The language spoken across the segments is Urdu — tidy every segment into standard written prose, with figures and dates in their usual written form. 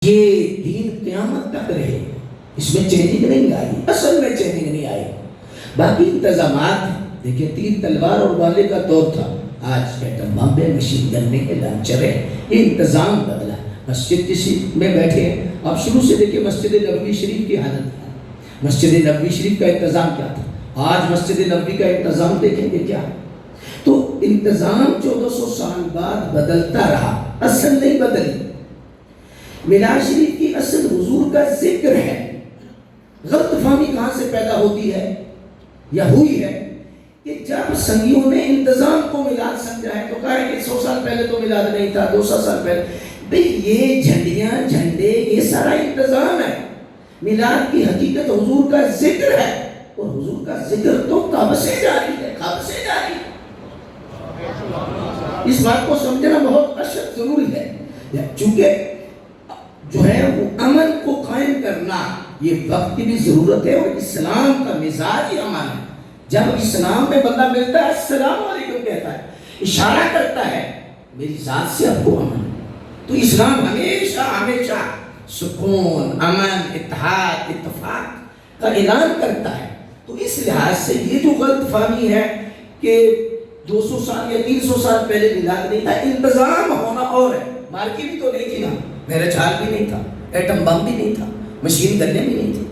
یہ دین قیامت تک رہے، اس میں چینجنگ نہیں آئی، اصل میں چینجنگ نہیں آئی۔ باقی انتظامات دیکھیں، تیر تلوار اور والے کا دور تھا، آج ایٹم بم ہے، مشین گن کے لانچر ہے، یہ انتظام بدلا۔ مسجد کسی میں بیٹھے ہیں، آپ شروع سے دیکھیں مسجد نبوی شریف کی حالت ہے، مسجد نبوی شریف کا انتظام کیا تھا، آج مسجد نبوی کا انتظام دیکھیں گے کیا۔ تو انتظام 1400 سال بعد بدلتا رہا، اصل نہیں بدلی۔ میراج شریف کی اصل حضور کا ذکر ہے۔ غلط فہمی کہاں سے پیدا ہوتی ہے یا ہوئی ہے کہ جب سنگیوں نے انتظام کو میلاد سمجھا ہے تو کہا ہے کہ 100 سال پہلے تو میلاد نہیں تھا، 200 سال پہلے۔ بھئی یہ جھنڈیاں جھنڈے یہ سارا انتظام ہے، میلاد کی حقیقت حضور کا ذکر ہے، اور حضور کا ذکر تو کب سے جاری ہے، کب سے جاری ہے۔ اس بات کو سمجھنا بہت اشد ضروری ہے، چونکہ جو ہے وہ امن کو قائم کرنا یہ وقت کی بھی ضرورت ہے، اور اسلام کا مزاج ہی امن ہے۔ جب اسلام میں بندہ ملتا ہے السلام علیکم کہتا ہے، اشارہ کرتا ہے میری ذات سے اب کو امن ہے۔ تو اسلام ہمیشہ ہمیشہ سکون، امن، اتحاد، اتفاق کا اعلان کرتا ہے۔ تو اس لحاظ سے یہ جو غلط فہمی ہے کہ 200 سال یا 300 سال پہلے میلاد نہیں تھا، انتظام ہونا اور ہے۔ مارکی بھی تو نہیں تھی نا، میرے چھال بھی نہیں تھا، ایٹم بم بھی نہیں تھا، مشین گنیں بھی نہیں تھی،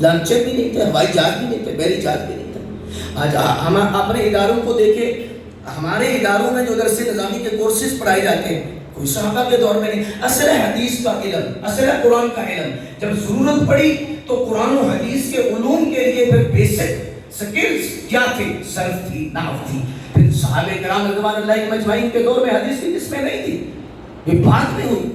لانچر بھی نہیں تھے، ہوائی جہاز بھی نہیں تھے، بحری جہاز بھی نہیں تھا۔ آج ہم اپنے اداروں کو دیکھیں، ہمارے اداروں میں جو درس نظامی کے کورسز پڑھائے جاتے ہیں کوئی صحابہ کے دور میں نہیں۔ اصل حدیث کا علم، اصل قرآن کا علم، جب ضرورت پڑی تو قرآن و حدیث کے علوم کے لیے پھر بیسک سکلز کیا تھے، صرف تھی، نحو تھی۔ پھر صحابہ کرام رضوان اللہ مجمعین کے دور میں حدیث کی قسمیں نہیں تھی، یہ بعد میں ہوئی۔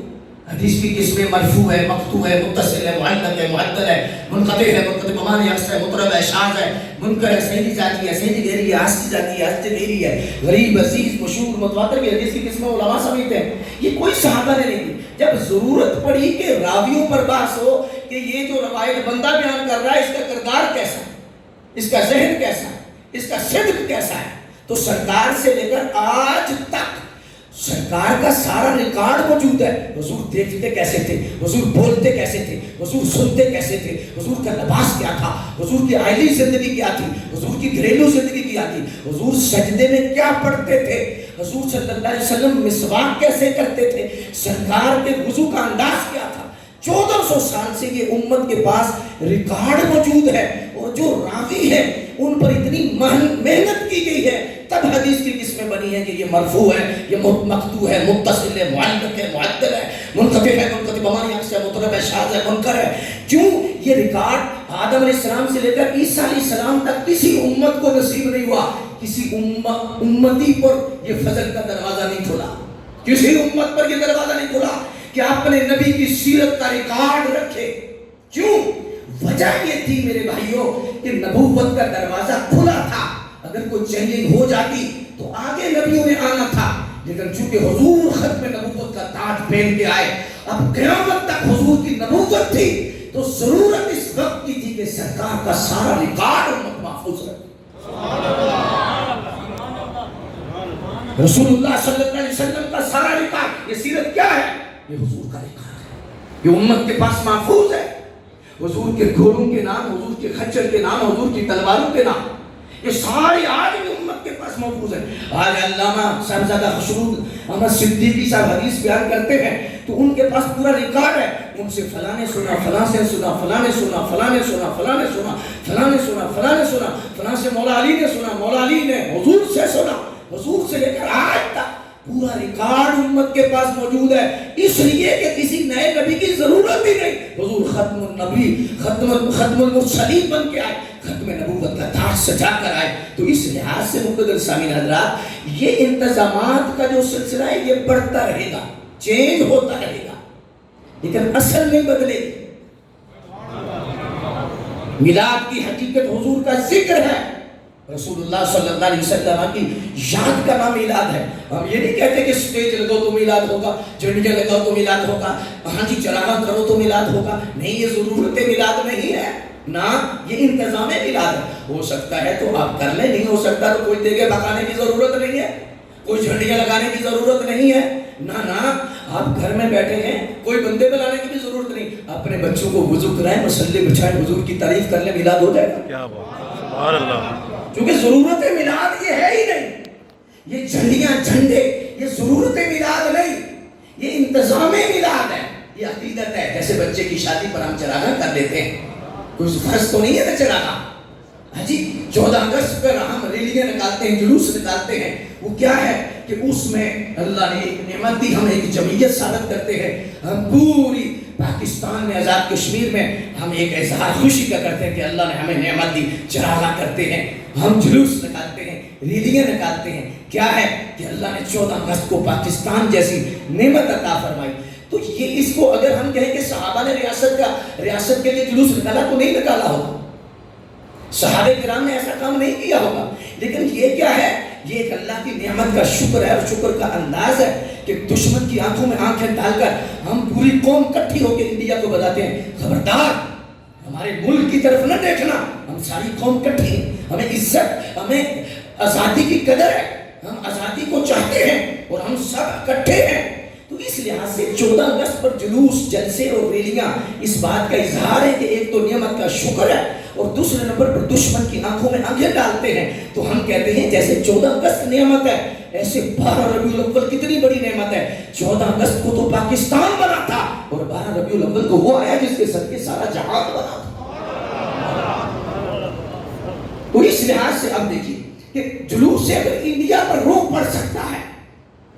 حدیث کی قسمیں مرفوع ہے، مقطوع ہے، متصل ہے، معلق ہے، معدل ہے، منقطع ہے، منقطع بمعنی عکس ہے، مطرب ہے، شاذ ہے، منکر ہے، صحیح ذاتی ہے، صحیح غیری ہے، حسن ذاتی ہے، حسن غیری ہے، غریب، عزیز، مشہور، متواتر بھی حدیث کی قسمیں علماء سمجھتے ہیں۔ یہ کوئی صحابہ نے نہیں کی۔ جب ضرورت پڑی کہ راویوں پر بحث ہو کہ یہ جو روایت بندہ بیان کر رہا ہے اس کا کردار کیسا ہے، اس کا ذہن کیسا ہے، اس کا صدق کیسا ہے، تو سرکار سے لے کر آج تک سرکار کا سارا ریکارڈ موجود ہے۔ حضور دیکھتے کیسے تھے، حضور بولتے کیسے تھے، حضور سنتے کیسے تھے، حضور کا لباس کیا تھا، حضور کی آئلی زندگی کیا تھی، حضور کی گھریلو زندگی کیا تھی، حضور سجدے میں کیا پڑھتے تھے، حضور صلی اللہ علیہ وسلم مسواک کیسے کرتے تھے، سرکار کے وضو کا انداز کیا تھا۔ 1400 سال سے یہ امت کے پاس ریکارڈ موجود ہے، اور جو راوی ہے ان پر اتنی محنت کی گئی ہے، تب حدیث کی قسمیں بنی ہیں کہ یہ مرفوع ہے، یہ مقطوع ہے، متصل ہے، معلق ہے، معدل ہے، منقطع ہے، منقطع بمعنی عکس ہے، مطرب ہے، شاذ ہے، منکر ہے۔ کیوں؟ یہ ریکارڈ آدم علیہ السلام سے لے کر عیسیٰ علیہ السلام تک کسی امت کو نصیب نہیں ہوا، کسی امتی پر یہ فضل کا دروازہ نہیں کھلا، کسی امت پر یہ دروازہ نہیں کھلا کہ اپنے نبی کی سیرت کا ریکارڈ رکھے۔ کیوں؟ وجہ یہ تھی میرے بھائیوں کہ نبوت کا دروازہ کھلا تھا، اگر کوئی چینجنگ ہو جاتی تو آگے نبیوں نے آنا تھا، لیکن چونکہ حضور ختم نبوت کا تاج پہن کے آئے، اب قیامت تک حضور کی نبوت تھی، تو ضرورت اس وقت کی تھی کہ سرکار کا سارا ریکارڈ امت محفوظ رکھے۔ رسول اللہ صلی اللہ علیہ وسلم کا سارا ریکارڈ، یہ سیرت کیا ہے؟ یہ حضور کا ریکارڈ ہے، یہ امت کے پاس محفوظ ہے۔ حضور کے گھوڑوں کے نام، حضور کے خچر کے نام، حضور کی تلواروں کے نام، یہ ساری آج بھی امت کے پاس محفوظ ہے۔ آج علامہ صاحبزادہ خشرود احمد صدیقی صاحب حدیث بیان کرتے ہیں تو ان کے پاس پورا ریکارڈ ہے، ان سے فلاں نے سنا، فلاں سے سنا، فلاں نے سنا، فلاں نے سنا، فلاں نے سنا، فلاں نے سنا، فلاں نے سنا، فلاں سے مولا علی نے سنا، مولا علی نے حضور سے سنا، حضور سے لے کر آج تک پورا ریکارڈ امت کے پاس موجود ہے، اس لیے کہ کسی نئے نبی کی ضرورت ہی نہیں۔ حضور ختم النبی، ختم المرسلین بن کے آئے، ختم نبوت کا تاج سجا کر آئے۔ تو اس لحاظ سے مقدر سامعین حضرات، یہ انتظامات کا جو سلسلہ ہے یہ بڑھتا رہے گا، چینج ہوتا رہے گا، لیکن اصل نہیں بدلے گی۔ میلاد کی حقیقت حضور کا ذکر ہے، رسول اللہ صلی اللہ علیہ وسلم کی یاد کا نام میلاد ہے۔ ہم یہ نہیں کہتے کہ سٹیج لگاؤ تو میلاد ہوگا، جھنڈیاں لگاؤ تو میلاد ہوگا، ہاں جی چراغاں کرو تو میلاد ہوگا، نہیں، یہ ضرورت میلاد نہیں ہے، نہ یہ انتظام میلاد ہے۔ ہو سکتا ہے تو آپ کر لیں، نہیں ہو سکتا تو کوئی دیگے پکانے کی ضرورت نہیں ہے، کوئی جھنڈیاں لگانے کی ضرورت نہیں ہے، نہ آپ گھر میں بیٹھے ہیں، کوئی بندے بلانے کی بھی ضرورت اپنے بچوں کو وضو کرائیں، مسلے بچھائیں، حضور کی تعریف کر لیں، میلاد ہو جائے گا. کیا بات ہے، سبحان اللہ. کیونکہ ضرورت میلاد یہ ہے ہی نہیں. یہ جھنڈیاں جھنڈے یہ ضرورت میلاد نہیں، یہ انتظام میلاد ہے، یہ عقیدت ہے. جیسے بچے کی شادی پر ہم چراغاں کر دیتے ہیں، کوئی فرض تو نہیں ہے نا چراغاں. ہاں جی 14 اگست پر ہم ریلیاں نکالتے ہیں، جلوس نکالتے ہیں. وہ کیا ہے کہ اس میں اللہ نے ایک نعمت دی، ہم ایک جمعیت ثابت کرتے ہیں. ہم پوری پاکستان میں آزاد کشمیر میں ہم ایک اظہار خوشی کا کرتے ہیں کہ اللہ نے ہمیں نعمت دی. چراغاں کرتے ہیں، ہم جلوس نکالتے ہیں، ریلیاں نکالتے ہیں. کیا ہے کہ اللہ نے 14 اگست کو پاکستان جیسی نعمت عطا فرمائی. تو یہ اس کو اگر ہم کہیں کہ صحابہ نے ریاست کے لیے جلوس نکالا تو نہیں نکالا ہوگا، صحابہ کرام نے ایسا کام نہیں کیا ہوگا. لیکن یہ کیا ہے، یہ ایک اللہ کی نعمت کا شکر ہے، اور شکر کا انداز ہے کہ دشمن کی آنکھوں میں آنکھیں ڈال کر ہم پوری قوم اکٹھی ہو کے انڈیا کو بتاتے ہیں خبردار ہمارے ملک کی طرف نہ دیکھنا، ہم ساری قوم اکٹھی ہیں، ہمیں عزت، ہمیں آزادی کی قدر ہے، ہم آزادی کو چاہتے ہیں اور ہم سب اکٹھے ہیں. تو اس لحاظ سے 14 اگست پر جلوس، جلسے اور ریلیاں اس بات کا اظہار ہے کہ ایک تو نعمت کا شکر ہے، اور دوسرے نمبر پر دشمن کی آنکھوں میں آنکھیں ڈالتے ہیں. تو ہم کہتے ہیں جیسے 14 اگست نعمت ہے، ایسے 12 ربیع الاول کتنی بڑی نعمت ہے. 14 اگست کو تو پاکستان بنا تھا، اور 12 ربیع الاول کو وہ آیا جس کے صدقے سارا جہان بنا تھا. تو اس لحاظ سے اب دیکھیے کہ جلوس سے اگر انڈیا پر روک پڑ سکتا ہے،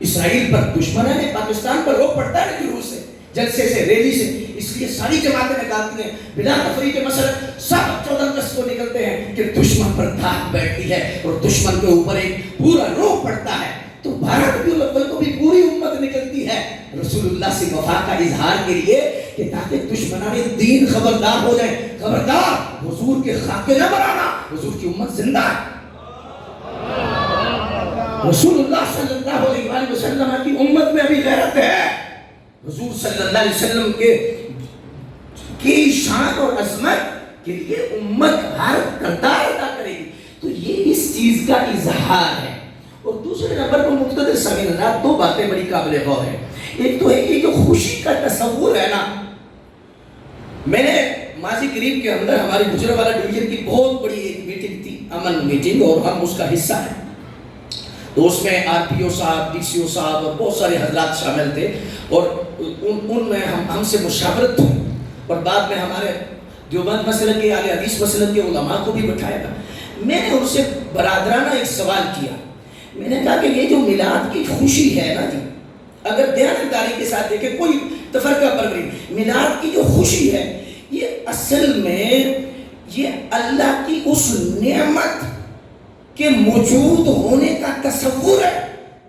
اسرائیل پر دشمنوں نے پاکستان پر روک پڑتا ہے جلوس سے، جلسے سے، ریلی سے. اس لیے ساری جماعتیں نکالتی ہیں بلا تفریق مسلک، سب 14 اگست کو نکلتے ہیں کہ دشمن پر دھاک بیٹھتی ہے اور دشمن کے اوپر ایک پورا روک پڑتا ہے. تو 12 ربیع الاول کو بھی پوری امت نکلتی ہے رسول اللہ سے وفا کا اظہار کے لیے، کہ تاکہ دشمنان دین خبردار ہو جائیں. خبردار حضور کے خاکے نہ بنانا، حضور کی امت زندہ ہے. رسول اللہ صلی اللہ علیہ وآلہ وسلم کی امت میں ابھی غیرت ہے. حضور صلی اللہ علیہ وسلم کی شان اور عظمت کے لیے امت ہر کردار ادا کرے گی. تو یہ اس چیز کا اظہار ہے. اور دوسرے نمبر پر مقتدر سمجھنا دو باتیں بڑی قابل غور ہیں. ایک تو ہے کہ جو خوشی کا تصور ہے نا، میں نے ماضی قریب کے اندر ہماری گجرانوالہ ڈویژن کی بہت بڑی ایک میٹنگ تھی، امن میٹنگ، اور ہم اس کا حصہ ہیں. تو اس میں آر پی او صاحب، ڈی سی او صاحب اور بہت سارے حضرات شامل تھے، اور ان میں ہم سے مشاورت ہوئی، اور بعد میں ہمارے دیوبند مسلک کے، اہل حدیث مسلک کے علماء کو بھی بٹھایا تھا. میں نے ان سے برادرانہ ایک سوال کیا. میں نے کہا کہ یہ جو میلاد کی خوشی ہے نا جی، اگر دیانتداری کے ساتھ دیکھیں، کوئی تفرقہ پروری، میلاد کی جو خوشی ہے یہ اصل میں یہ اللہ کی اس نعمت کے موجود ہونے کا تصور ہے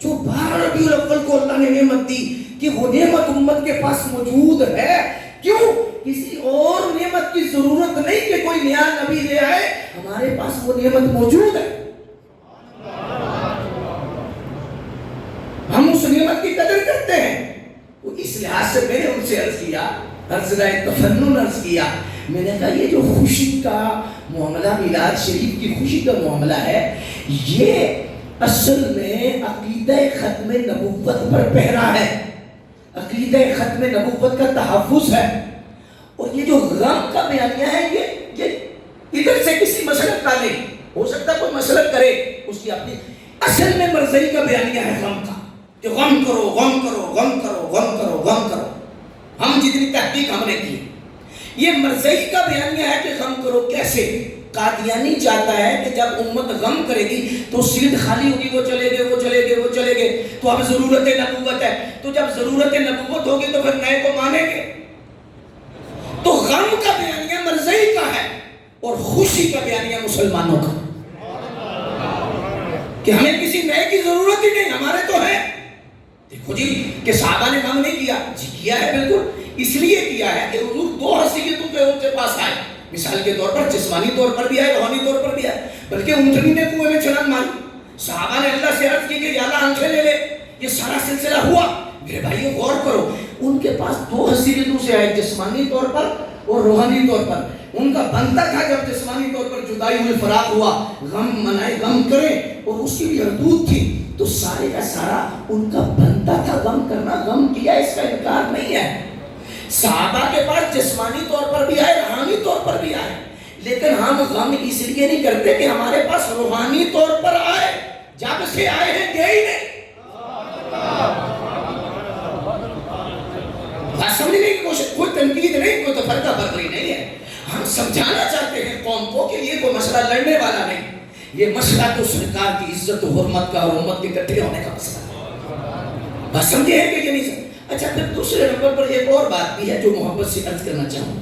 جو 12 ربیع الاول کو اللہ نے نعمت دی، کہ وہ نعمت امت کے پاس موجود ہے. کیوں؟ کسی اور نعمت کی ضرورت نہیں کہ کوئی نیا نبی لے آئے، ہمارے پاس وہ نعمت موجود ہے. ہم اس نعمت کی قدر کرتے ہیں. تو اس لحاظ سے میں نے ان سے عرض کیا، تفنن عرض کیا، میں نے کہا یہ جو خوشی کا معاملہ، میلاد شریف کی خوشی کا معاملہ ہے، یہ اصل میں عقیدہ ختم نبوت پر پہرا ہے، عقیدہ ختم نبوت کا تحفظ ہے. اور یہ جو غم کا بیانیہ ہے یہ ادھر سے کسی مسلک کا نہیں ہو سکتا، کوئی مسلک کرے اس کی اپنی، اصل میں مرضی کا بیانیہ ہے غم کا، کہ غم کرو غم کرو غم کرو غم کرو غم کرو. ہم جتنی تحقیق ہم نے کی، یہ مرضی کا بیانیہ ہے کہ غم کرو. کیسے؟ قادیانی چاہتا ہے کہ جب امت غم کرے گی تو سیٹ خالی ہوگی، وہ چلے گئے وہ چلے گئے وہ چلے گئے، تو اب ضرورت نبوت ہے. تو جب ضرورت نبوت ہوگی تو پھر نئے کو مانیں گے. تو غم کا بیانیہ مرضی کا ہے اور خوشی کا بیانیہ مسلمانوں کا، کہ ہمیں کسی نئے کی ضرورت ہی نہیں، ہمارے تو ہے. دیکھو جی کہ صحابہ نے غم نہیں کیا، جی کیا ہے، بالکل اس لیے کیا ہے کہ حضور دو حیثیتوں کے ان کے پاس آئے. مثال کے طور پر جسمانی طور پر بھی آئے، روحانی طور پر بھی آئے. بلکہ اونٹنی نے کنویں میں چھلانگ ماری. صحابہ نے اللہ سے عرض کی کہ یا اللہ آنکھیں لے لے. یہ سارا سلسلہ ہوا. میرے بھائیو غور کرو، ان کے پاس دو حیثیتوں سے آئے، جسمانی طور پر اور روحانی طور پر. ان کا بنتا تھا جب جسمانی طور پر جدائی ہوئی، فراق ہوا، غم منائے، غم کریں، اور اس کی بھی حدود تھی. تو سارے کا سارا ان کا بنتا تھا غم کرنا، غم کیا، اس کا انکار نہیں ہے. صحابہ کے پاس جسمانی طور پر بھی آئے، روحانی طور پر بھی آئے، لیکن ہم غم اس لیے نہیں کرتے کہ ہمارے پاس روحانی طور پر آئے، جب سے آئے ہیں گئے ہی نہیں۔ بات سمجھنے کی کوشش، کوئی تنقید نہیں، کوئی تفرقہ برداری نہیں ہے۔ ہم سمجھانا چاہتے ہیں قوم کو کہ یہ کوئی مسئلہ لڑنے والا نہیں، یہ مسئلہ تو سرکار کی عزت و حرمت کا اور امت کے اکٹھے ہونے کا مسئلہ ہے۔ بات سمجھے ہیں کہ یہ نہیں سمجھے؟ اچھا، پھر دوسرے نمبر پر ایک اور بات بھی ہے جو محبت سے عرض کرنا چاہوں۔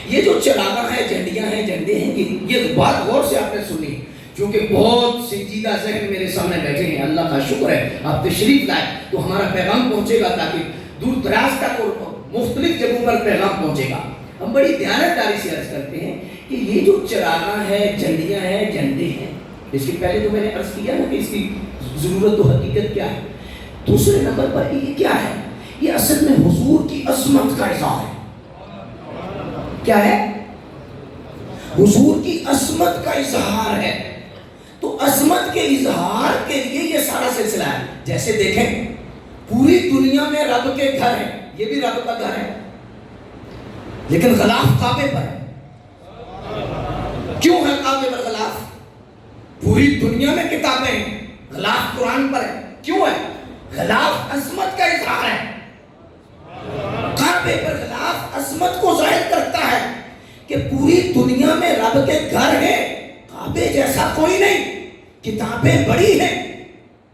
یہ جو چراغاں ہیں، جھنڈیاں ہیں، جھنڈے ہیں، یہ بات غور سے آپ نے سنی، کیونکہ بہت سنجیدہ ذہن میرے سامنے بیٹھے ہیں۔ اللہ کا شکر ہے آپ تشریف لائے تو ہمارا پیغام پہنچے گا، تاکہ دور دراز تک اور مختلف جگہوں پر پیغام پہنچے گا۔ ہم بڑی دیانتداری سے عرض کرتے ہیں کہ یہ جو چراغاں ہیں، جھنڈیاں ہیں، جھنڈے ہیں، اس کے پہلے تو میں نے عرض کیا نا کہ اس کی ضرورت و حقیقت کیا ہے۔ دوسرے نمبر پر یہ کیا ہے؟ یہ اصل میں حضور کی عظمت کا اظہار ہے۔ کیا ہے؟ حضور کی عظمت کا اظہار ہے۔ تو عظمت کے اظہار کے لیے یہ سارا سلسلہ ہے۔ جیسے دیکھیں، پوری دنیا میں رب کے گھر ہیں، یہ بھی رب کا گھر ہے، لیکن غلاف کعبے پر ہے۔ کیوں ہے کعبے پر غلاف؟ پوری دنیا میں کتابیں ہیں، غلاف قرآن پر ہے، کیوں ہے؟ غلاف عظمت کا اظہار ہے۔ کعبے پر غلاف عظمت کو ظاہر کرتا ہے کہ پوری دنیا میں رب کے گھر ہیں، کعبے جیسا کوئی نہیں، کتابیں بڑی ہیں،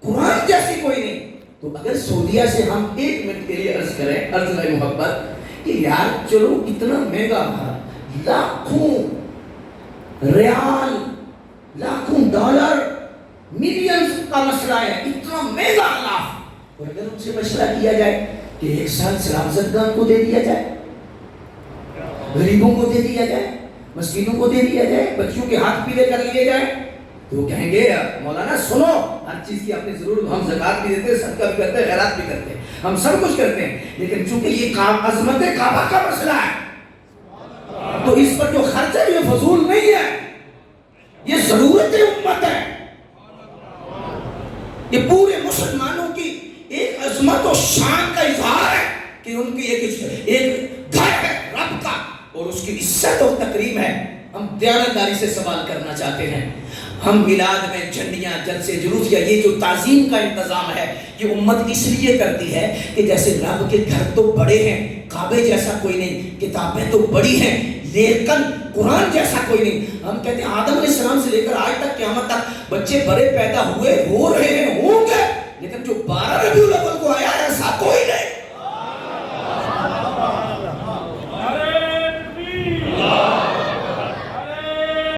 قرآن جیسی کوئی نہیں۔ تو اگر سعودیہ سے ہم ایک منٹ کے لیے عرض کریں، عرض محبت کہ یار چلو اتنا مہنگا گھر، لاکھوں ریال، لاکھوں ڈالر، ملینز کا مسئلہ ہے، اتنا مہنگا غلاف، اور اگر ان سے مشورہ کیا جائے کہ ایک سال سلام زدگان کو دے دیا جائے، غریبوں کو دے دیا جائے، مسکینوں کو دے دیا جائے، بچوں کے ہاتھ پیلے کر لیے جائے، تو وہ کہیں گے مولانا سنو، ہر چیز کی اپنی ضرورت، ہم زکات بھی دیتے ہیں، صدقہ بھی کرتے ہیں، خیرات بھی کرتے ہیں، ہم سب کچھ کرتے ہیں، لیکن چونکہ یہ عظمت کعبہ کا مسئلہ ہے تو اس پر جو خرچ ہے یہ فضول نہیں ہے، یہ ضرورت امت ہے، یہ پورے مسلمانوں کی ایک عظمت و شان کا اظہار ہے کہ ان کی ایک گھر ہے رب کا، اور اس کی عزت اور تکریم ہے۔ ہم دیانتداری سے سوال کرنا چاہتے ہیں، ہم میلاد میں جھنڈیاں، جلسے، جلوس، یا یہ جو تعظیم کا انتظام ہے یہ امت اس لیے کرتی ہے کہ جیسے رب کے گھر تو بڑے ہیں، کعبے جیسا کوئی نہیں، کتابیں تو بڑی ہیں، لیکن قرآن جیسا کوئی نہیں۔ ہم کہتے ہیں آدم علیہ السلام سے لے کر آج تک قیامت تک بچے بڑے پیدا ہوئے، ہو رہے ہیں، ہوں گے، لیکن جو 12 ربیع الاول کو آیا ایسا کوئی نہیں۔